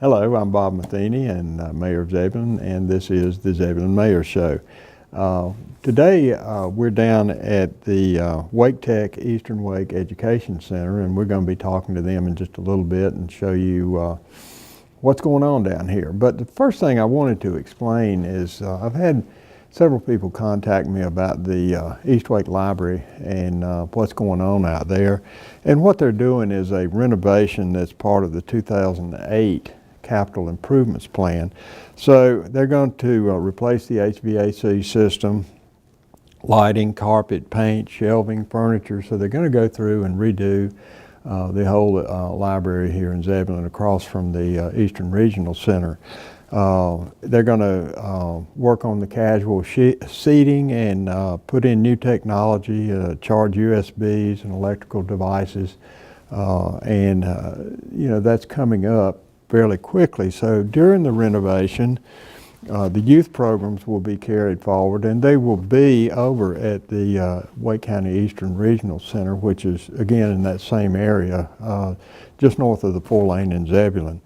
Hello, I'm Bob Matheny and Mayor of Zebulon, and this is the Zebulon Mayor Show. Today we're down at the Wake Tech Eastern Wake Education Center, and we're going to be talking to them in just a little bit and show you what's going on down here. But the first thing I wanted to explain is I've had several people contact me about the East Wake Library and what's going on out there. And what they're doing is a renovation that's part of the 2008 Capital Improvements Plan. So they're going to replace the HVAC system, lighting, carpet, paint, shelving, furniture. So they're going to go through and redo the whole library here in Zebulon across from the Eastern Regional Center. They're going to work on the casual seating and put in new technology, charge USBs and electrical devices, and you know, that's coming up fairly quickly. So during the renovation, the youth programs will be carried forward, and they will be over at the Wake County Eastern Regional Center, which is again in that same area, just north of the 4-lane in Zebulon.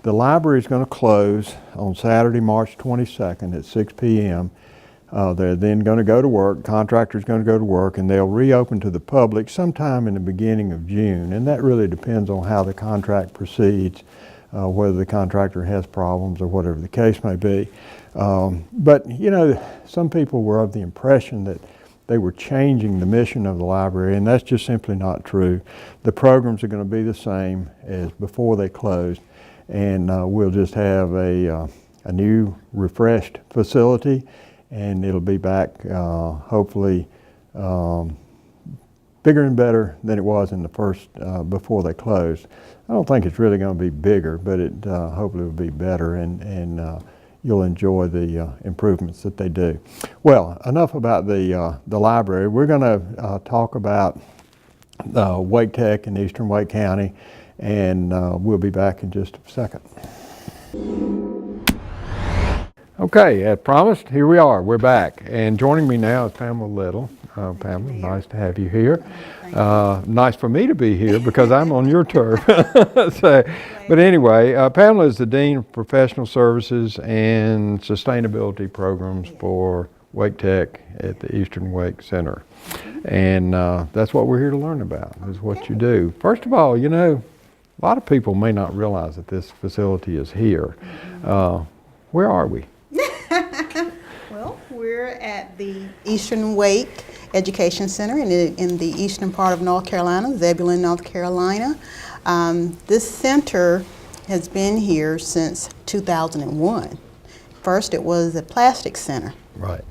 The library is going to close on Saturday, March 22nd at 6 p.m. They're then going to go to work, contractor's going to go to work, and they'll reopen to the public sometime in the beginning of June. And that really depends on how the contract proceeds, whether the contractor has problems or whatever the case may be. But, you know, some people were of the impression that they were changing the mission of the library, and that's just simply not true. The programs are going to be the same as before they closed, and we'll just have a new refreshed facility, and it'll be back hopefully bigger and better than it was in the first before they closed. I don't think it's really going to be bigger, but it hopefully will be better, and you'll enjoy the improvements that they do. Well, enough about the library. We're going to talk about Wake Tech in Eastern Wake County, and we'll be back in just a second. Okay, as promised, here we are. We're back, and joining me now is Pamela Little. Pamela, nice to have you here. Nice for me to be here because I'm on your turf. But anyway, Pamela is the Dean of Professional Services and Sustainability Programs for Wake Tech at the Eastern Wake Center. And that's what we're here to learn about, is what you do. First of all, you know, a lot of people may not realize that this facility is here. Where are we? Well, we're at the Eastern Wake Education Center in the eastern part of North Carolina, Zebulon, North Carolina. This center has been here since 2001. First, it was a plastics center. Right.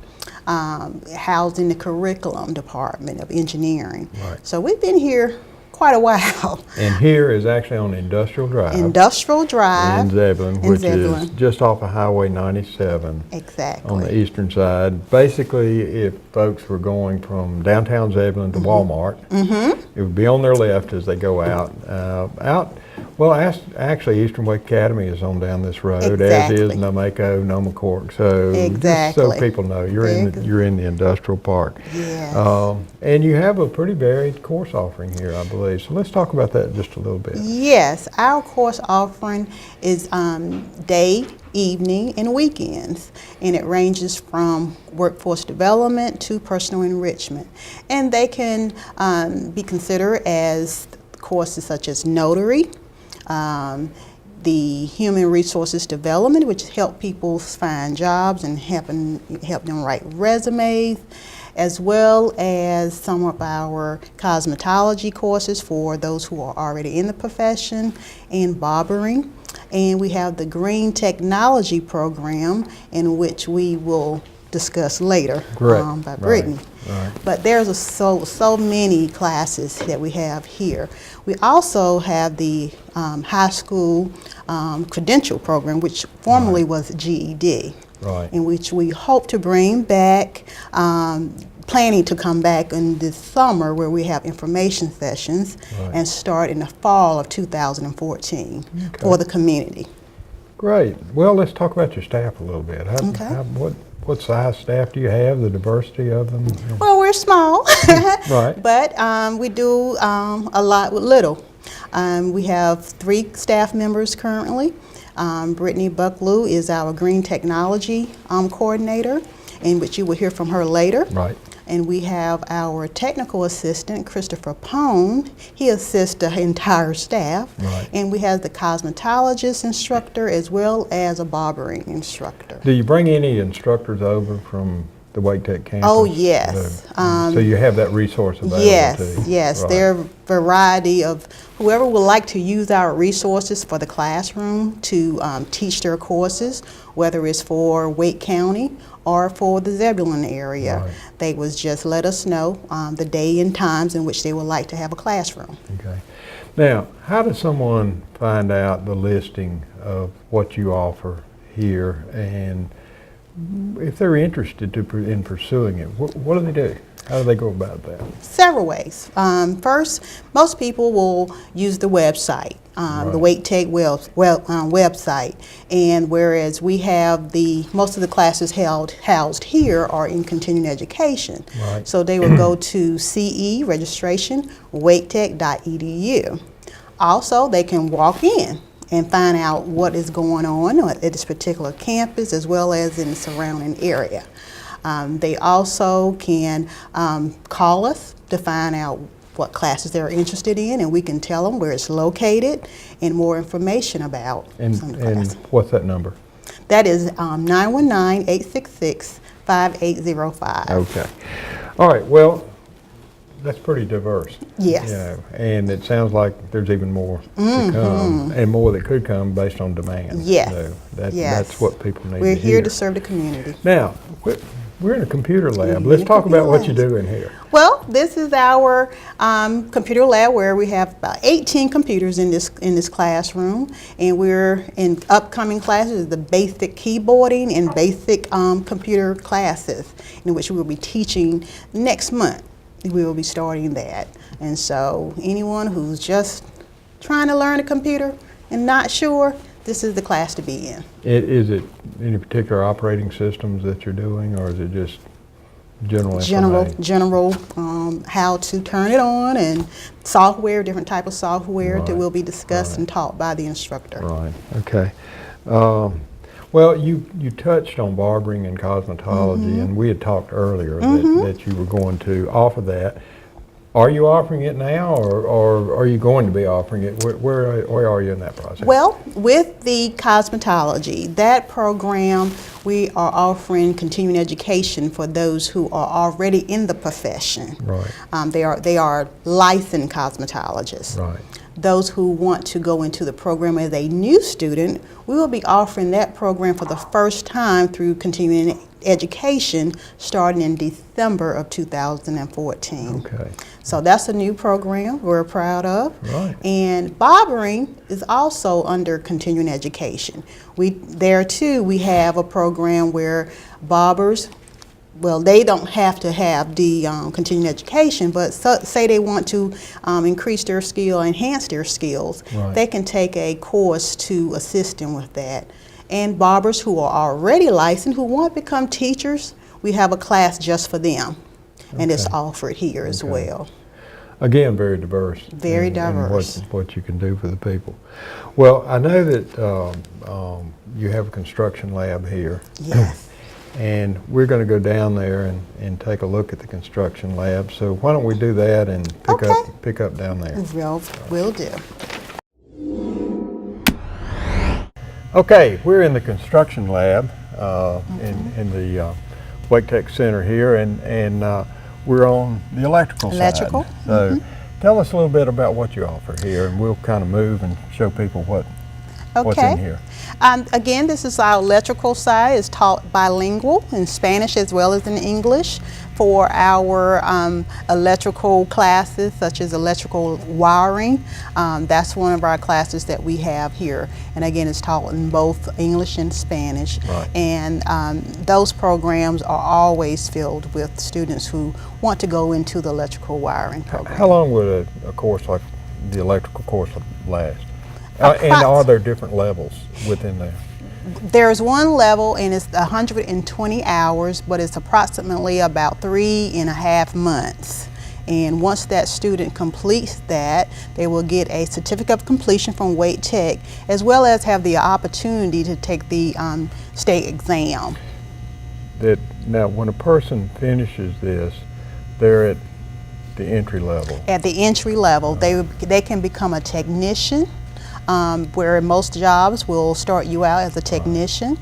Housed in the curriculum department of engineering. Right. So we've been here quite a while. And here is actually on Industrial Drive. Industrial Drive. In Zebulon, which is just off of Highway 97. Exactly. On the eastern side. Basically, if folks were going from downtown Zebulon to Walmart, it would be on their left as they go out. Well, actually, Eastern Wake Academy is on down this road, as is Namako, Nomacork. So just so people know, you're in the industrial park. Yes. And you have a pretty varied course offering here, I believe. So let's talk about that just a little bit. Yes, our course offering is day, evening, and weekends, and it ranges from workforce development to personal enrichment. And they can be considered as courses such as notary, the human resources development, which help people find jobs and help them write resumes, as well as some of our cosmetology courses for those who are already in the profession, and barbering. And we have the green technology program, in which we will discuss later by Brittany. Right. But there's so many classes that we have here. We also have the high school credential program, which formerly was GED, in which we hope to bring back, planning to come back in this summer, where we have information sessions and start in the fall of 2014 for the community. Great. Well, let's talk about your staff a little bit. What size staff do you have, the diversity of them? Well, we're small, Right. but we do a lot with little. We have 3 staff members currently. Brittany Bucklew is our Green Technology Coordinator, in which you will hear from her later. Right. And we have our technical assistant, Christopher Pone. He assists the entire staff. Right. And we have the cosmetologist instructor as well as a barbering instructor. Do you bring any instructors over from the Wake Tech campus? Oh, yes. So you have that resource available Yes, too? yes. Right. There are a variety of whoever would like to use our resources for the classroom to teach their courses, whether it's for Wake County or for the Zebulon area. Right. They would just let us know the day and times in which they would like to have a classroom. Okay. Now, how does someone find out the listing of what you offer here, and if they're interested in pursuing it, what do they do? How do they go about that? Several ways. First, most people will use the website, Right. the Wake Tech website, and whereas we have most of the classes housed here are in continuing education. Right. So they will go to CE registration, waketech.edu. Also, they can walk in and find out what is going on at this particular campus as well as in the surrounding area. They also can call us to find out what classes they're interested in, and we can tell them where it's located and more information about some of the classes. And what's that number? That is 919-866-5805. Okay. All right. Well, that's pretty diverse. Yes. You know, and it sounds like there's even more to come, and more that could come based on demand. Yes. So Yes. that's what people need We're to here hear. to serve the community. Now, we're in a computer lab. in Let's a talk about computer what you lab. do in here. Well, this is our computer lab where we have about 18 computers in this classroom, and we're in upcoming classes, the basic keyboarding and basic computer classes, in which we will be teaching next month. We will be starting that, and so anyone who's just trying to learn a computer and not sure, this is the class to be in. Is it any particular operating systems that you're doing, or is it just general information? General, how to turn it on, and software, different type of software that Right, will be discussed right. and taught by the instructor. Right. Okay. Well, you touched on barbering and cosmetology, and we had talked earlier that you were going to offer that. Are you offering it now, or are you going to be offering it? Where are you in that process? Well, with the cosmetology, that program, we are offering continuing education for those who are already in the profession. Right. They are licensed cosmetologists. Right. Those who want to go into the program as a new student, we will be offering that program for the first time through continuing education starting in December of 2014. Okay. So that's a new program we're proud of. Right. And barbering is also under continuing education. There too, we have a program where barbers, well, they don't have to have the continuing education, but say they want to increase their skill, enhance their skills, Right. they can take a course to assist them with that. And barbers who are already licensed, who want to become teachers, we have a class just for them, and it's Okay. offered here as Okay. well. Again, very diverse. Very in diverse. what you can do for the people. Well, I know that you have a construction lab here. Yes. And we're going to go down there and take a look at the construction lab. So why don't we do that and pick up down there? Will do. Okay, we're in the construction lab in the Wake Tech Center here, and we're on the electrical side. So tell us a little bit about what you offer here, and we'll kind of move and show people what's in here. Again, this is our electrical side. It's taught bilingual in Spanish as well as in English for our electrical classes, such as electrical wiring. That's one of our classes that we have here. And again, it's taught in both English and Spanish. Right. And those programs are always filled with students who want to go into the electrical wiring program. How long would a course like the electrical course last? And are there different levels within there? There's one level, and it's 120 hours, but it's approximately about 3.5 months. And once that student completes that, they will get a certificate of completion from Wake Tech, as well as have the opportunity to take the state exam. Now, when a person finishes this, they're at the entry level. At the entry level, they can become a technician, where most jobs will start you out as a technician.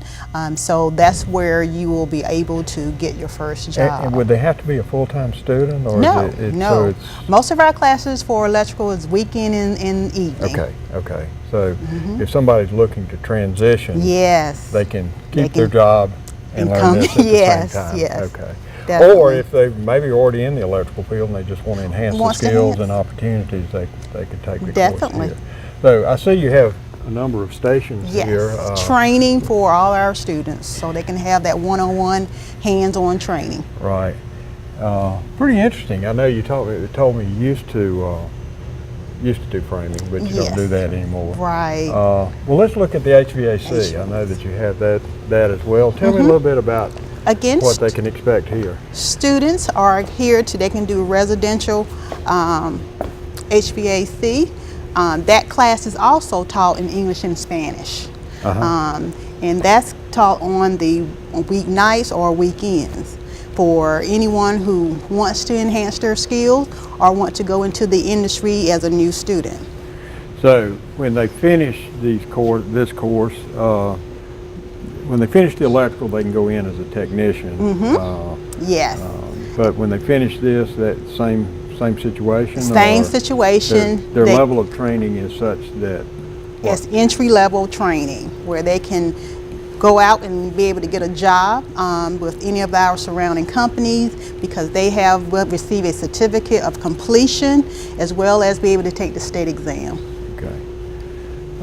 So that's where you will be able to get your first job. And would they have to be a full-time student? Or No, is it, no. So most of our classes for electrical is weekend and evening. Okay. So if somebody's looking to transition, yes, they can keep their job and learn this at the yes, same time. Yes. Okay. Definitely. Or if they maybe already in the electrical field and they just want to enhance the skills and opportunities, they could take the Definitely. course here. So I see you have a number of stations here. Training for all our students, so they can have that one-on-one, hands-on training. Right. Pretty interesting. I know you told me you used to do framing, but you don't do that anymore. Right. Well, let's look at the HVAC. I know that you have that as well. Tell me a little bit about what they can expect here. Students are here they can do residential HVAC. That class is also taught in English and Spanish. And that's taught on the weeknights or weekends for anyone who wants to enhance their skills or want to go into the industry as a new student. So when they finish this course, when they finish the electrical, they can go in as a technician. Yes. But when they finish this, that same situation? Same situation. Their level of training is such that? It's entry-level training where they can go out and be able to get a job with any of our surrounding companies, because they will receive a certificate of completion as well as be able to take the state exam.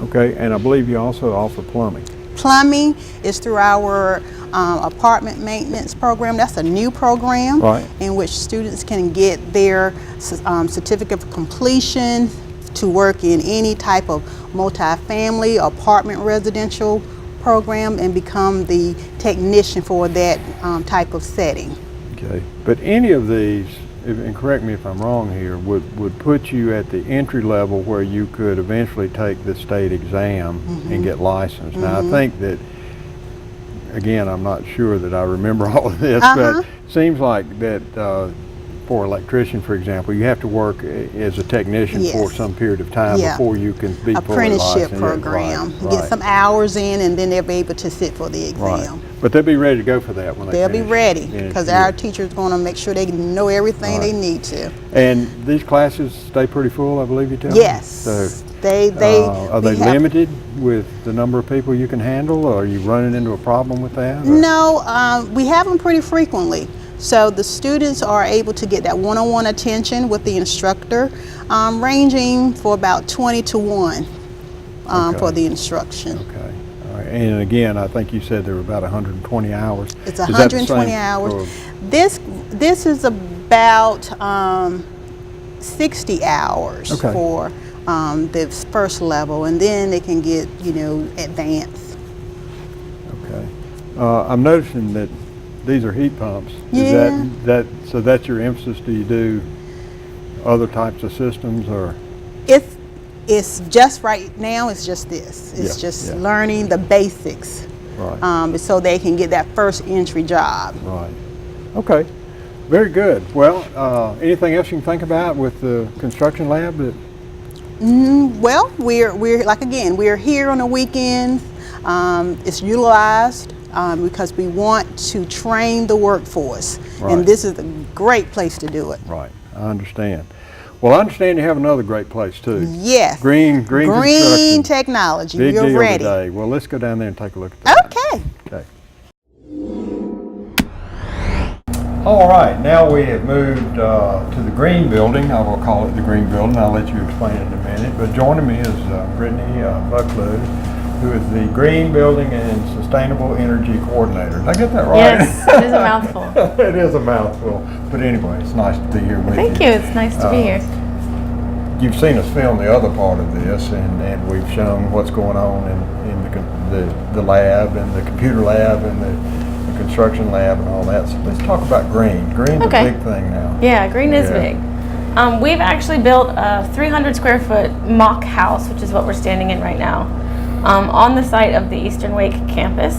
Okay, and I believe you also offer plumbing. Plumbing is through our apartment maintenance program. That's a new program in which students can get their certificate of completion to work in any type of multifamily apartment residential program and become the technician for that type of setting. Okay, but any of these, and correct me if I'm wrong here, would put you at the entry level where you could eventually take the state exam and get licensed. Now I think that, again, I'm not sure that I remember all of this, but it seems like that for electrician, for example, you have to work as a technician for some period of time before you can be fully licensed. Apprenticeship program. Get some hours in and then they'll be able to sit for the exam. But they'll be ready to go for that when they'll be ready, because our teachers going to make sure they know everything they need to. And these classes stay pretty full, I believe you tell me? Yes. So, are they limited with the number of people you can handle, or are you running into a problem with that? Or? No, we have them pretty frequently. So the students are able to get that one-on-one attention with the instructor, ranging for about 20 to 1 for the instruction. Okay. All right. And again, I think you said there were about 120 hours. It's 120 hours. This is about 60 hours for the first level, and then they can get, advanced. Okay. I'm noticing that these are heat pumps. So that's your emphasis? Do you do other types of systems, or? It's just right now. It's just this. It's just learning the basics, so they can get that first entry job. Right. Okay. Very good. Well, anything else you can think about with the construction lab? Well, we're here on the weekends. It's utilized because we want to train the workforce, and this is a great place to do it. Right. I understand. Well, I understand you have another great place too. Yes. Green technology. Big We're deal ready. Today. Well, let's go down there and take a look at that. Okay. All right, now we have moved to the Green Building. I will call it the Green Building. I'll let you explain it in a minute. But joining me is Brittany Bucklew, who is the Green Building and Sustainable Energy Coordinator. Did I get that right? Yes, it is a mouthful. It is a mouthful. But anyway, it's nice to be here with you. Thank you. It's nice to be here. You've seen us film the other part of this, and we've shown what's going on in the lab and the computer lab and the construction lab and all that. So let's talk about green. Green's a big thing now. Yeah, green is big. We've actually built a 300 square foot mock house, which is what we're standing in right now, on the site of the Eastern Wake campus.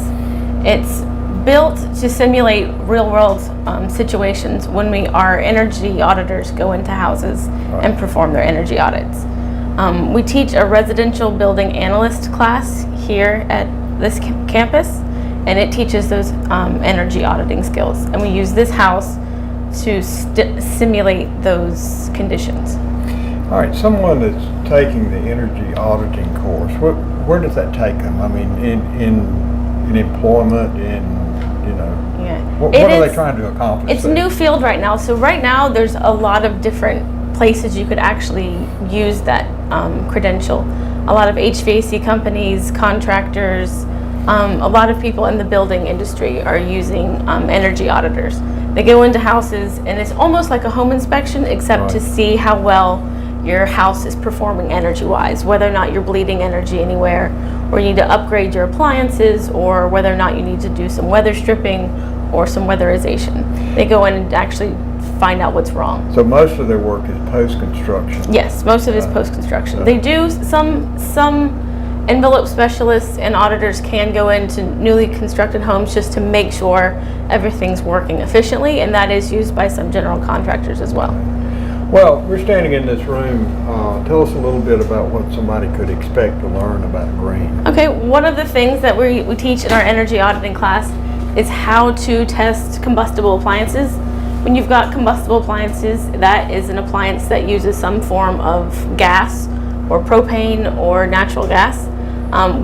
It's built to simulate real world situations when our energy auditors go into houses and perform their energy audits. We teach a residential building analyst class here at this campus, and it teaches those energy auditing skills. And we use this house to simulate those conditions. All right, someone that's taking the energy auditing course, where does that take them? I mean, in employment, what are they trying to accomplish? It's a new field right now. So right now there's a lot of different places you could actually use that credential. A lot of HVAC companies, contractors, a lot of people in the building industry are using energy auditors. They go into houses and it's almost like a home inspection, except to see how well your house is performing energy-wise, whether or not you're bleeding energy anywhere, or you need to upgrade your appliances, or whether or not you need to do some weather stripping or some weatherization. They go in and actually find out what's wrong. So most of their work is post-construction? Yes, most of it is post-construction. They do some envelope specialists and auditors can go into newly constructed homes just to make sure everything's working efficiently, and that is used by some general contractors as well. Well, we're standing in this room. Tell us a little bit about what somebody could expect to learn about green. Okay, one of the things that we teach in our energy auditing class is how to test combustible appliances. When you've got combustible appliances, that is an appliance that uses some form of gas or propane or natural gas.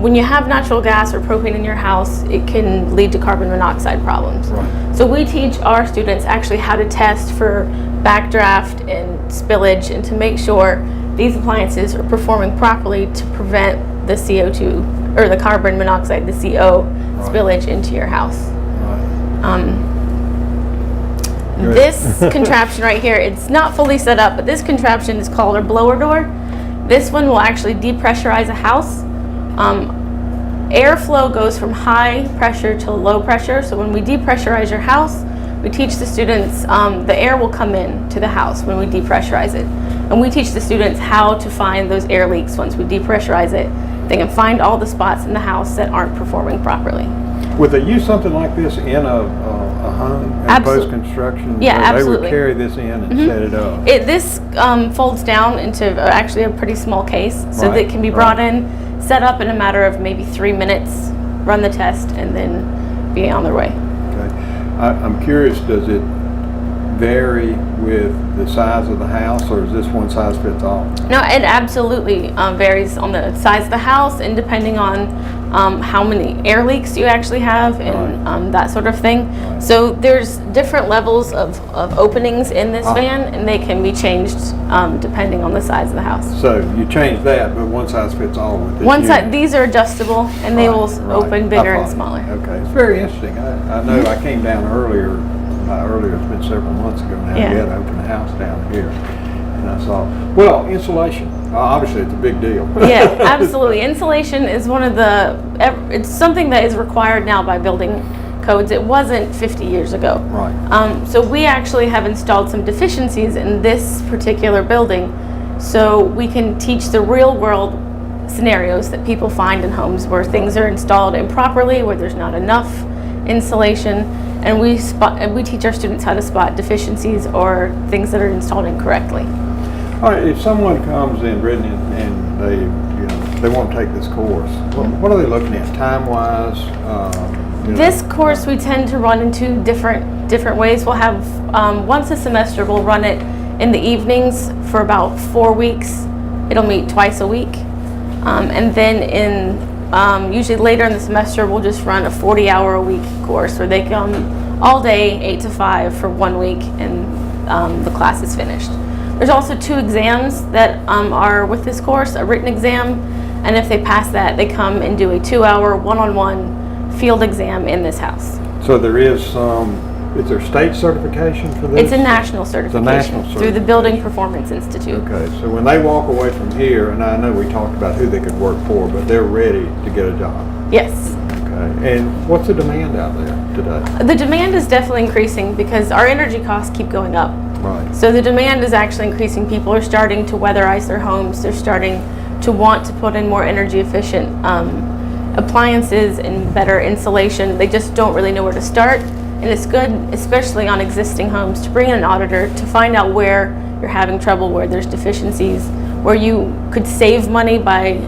When you have natural gas or propane in your house, it can lead to carbon monoxide problems. Right. So we teach our students actually how to test for backdraft and spillage, and to make sure these appliances are performing properly to prevent the CO2 or the carbon monoxide, the CO spillage into your house. This contraption right here, it's not fully set up, but this contraption is called a blower door. This one will actually depressurize a house. Airflow goes from high pressure to low pressure. So when we depressurize your house, we teach the students, the air will come in to the house when we depressurize it. And we teach the students how to find those air leaks once we depressurize it. They can find all the spots in the house that aren't performing properly. Would they use something like this in a home in post-construction? Yeah, absolutely. They would carry this in and set it up. This folds down into actually a pretty small case, so that it can be brought in, set up in a matter of maybe 3 minutes, run the test, and then be on their way. Okay. I'm curious, does it vary with the size of the house, or is this one size fits all? No, it absolutely varies on the size of the house and depending on how many air leaks you actually have and that sort of thing. So there's different levels of openings in this van, and they can be changed depending on the size of the house. So you change that, but one size fits all with this unit. These are adjustable, and they will open bigger and smaller. Okay, it's very interesting. I know I came down earlier, it's been several months ago now, we had to open the house down here. And I saw, well, insulation, obviously it's a big deal. Yeah, absolutely. Insulation is it's something that is required now by building codes. It wasn't 50 years ago. Right. So we actually have installed some deficiencies in this particular building, so we can teach the real world scenarios that people find in homes where things are installed improperly, where there's not enough insulation, and we teach our students how to spot deficiencies or things that are installed incorrectly. All right, if someone comes in, Brittany, and they want to take this course, what are they looking at time-wise? This course we tend to run in two different ways. We'll have once a semester, we'll run it in the evenings for about 4 weeks. It'll meet twice a week, and then usually later in the semester, we'll just run a 40-hour-a-week course where they come all day, 8 to 5 for 1 week, and the class is finished. There's also 2 exams that are with this course, a written exam, and if they pass that, they come and do a 2-hour one-on-one field exam in this house. So there is is there state certification for this? It's a national certification through the Building Performance Institute. Okay, so when they walk away from here, and I know we talked about who they could work for, but they're ready to get a job. Yes. Okay, and what's the demand out there today? The demand is definitely increasing because our energy costs keep going up. Right. So the demand is actually increasing. People are starting to weatherize their homes. They're starting to want to put in more energy efficient appliances and better insulation. They just don't really know where to start. And it's good, especially on existing homes, to bring in an auditor to find out where you're having trouble, where there's deficiencies, where you could save money by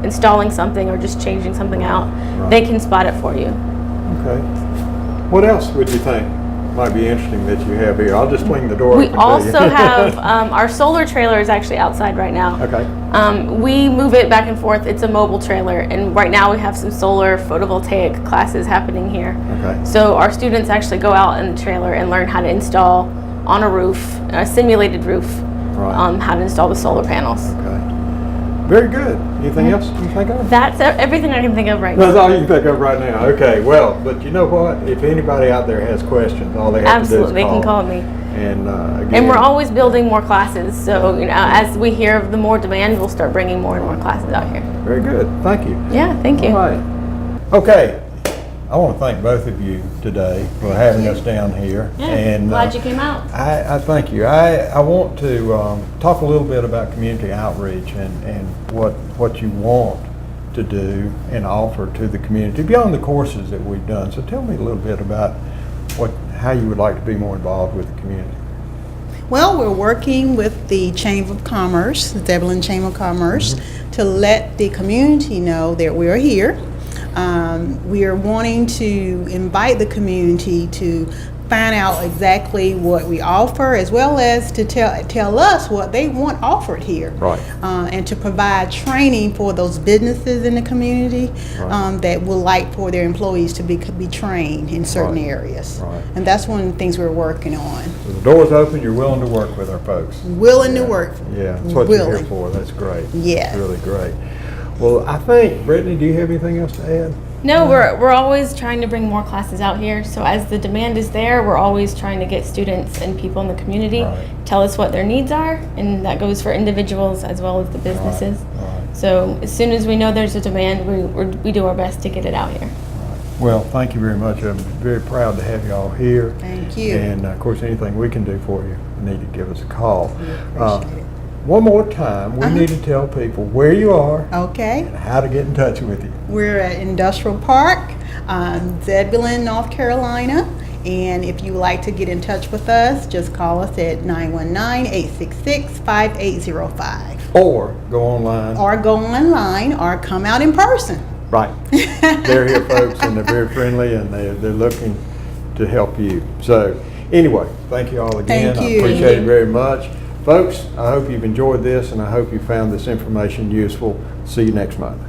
installing something or just changing something out. Right. They can spot it for you. Okay. What else would you think might be interesting that you have here? I'll just swing the door We open to also you. have, our solar trailer is actually outside right now. Okay. We move it back and forth. It's a mobile trailer, and right now we have some solar photovoltaic classes happening here. Okay. So our students actually go out in the trailer and learn how to install on a roof, a simulated roof, Right. how to install the solar panels. Okay. Very good. Anything else you think of? That's everything I can think of right That's now. all you can think of right now. Okay, well, but you know what? If anybody out there has questions, all they have Absolutely, to do they is can call me. And again, And we're always building more classes, so as we hear of the more demand, we'll start bringing more and more classes out here. very good. Thank you. Yeah, thank you. All right. Okay. I want to thank both of you today for having us down here. Yeah, and glad you came out. I thank you. I want to talk a little bit about community outreach and what you want to do and offer to the community beyond the courses that we've done. So tell me a little bit about how you would like to be more involved with the community. Well, we're working with the Chamber of Commerce, the Zebulon Chamber of Commerce, to let the community know that we're here. We are wanting to invite the community to find out exactly what we offer, as well as to tell us what they want offered here. Right. And to provide training for those businesses in the community Right. that would like for their employees to be trained in certain Right. areas. Right. And that's one of the things we're working on. So the door's open. You're willing to work with our folks. Willing to work. Yeah, that's what you're here Willing. for. That's great. Yeah. That's really great. Well, I think, Brittany, do you have anything else to add? No, we're always trying to bring more classes out here. So as the demand is there, we're always trying to get students and people in the community Right. tell us what their needs are, and that goes for individuals as well as the businesses. Right. So as soon as we know there's a demand, we do our best to get it out here. Well, thank you very much. I'm very proud to have you all here. Thank you. And of course, anything we can do for you, you need to give us a call. Appreciate it. One more time, we need to tell people where you are Okay. and how to get in touch with you. We're at Industrial Park, Zebulon, North Carolina. And if you would like to get in touch with us, just call us at 919-866-5805. Or go online. Or go online or come out in person. Right. They're here, folks, and they're very friendly, and they're looking to help you. So anyway, thank you all again. Thank I you. appreciate it very much. Folks, I hope you've enjoyed this, and I hope you found this information useful. See you next month.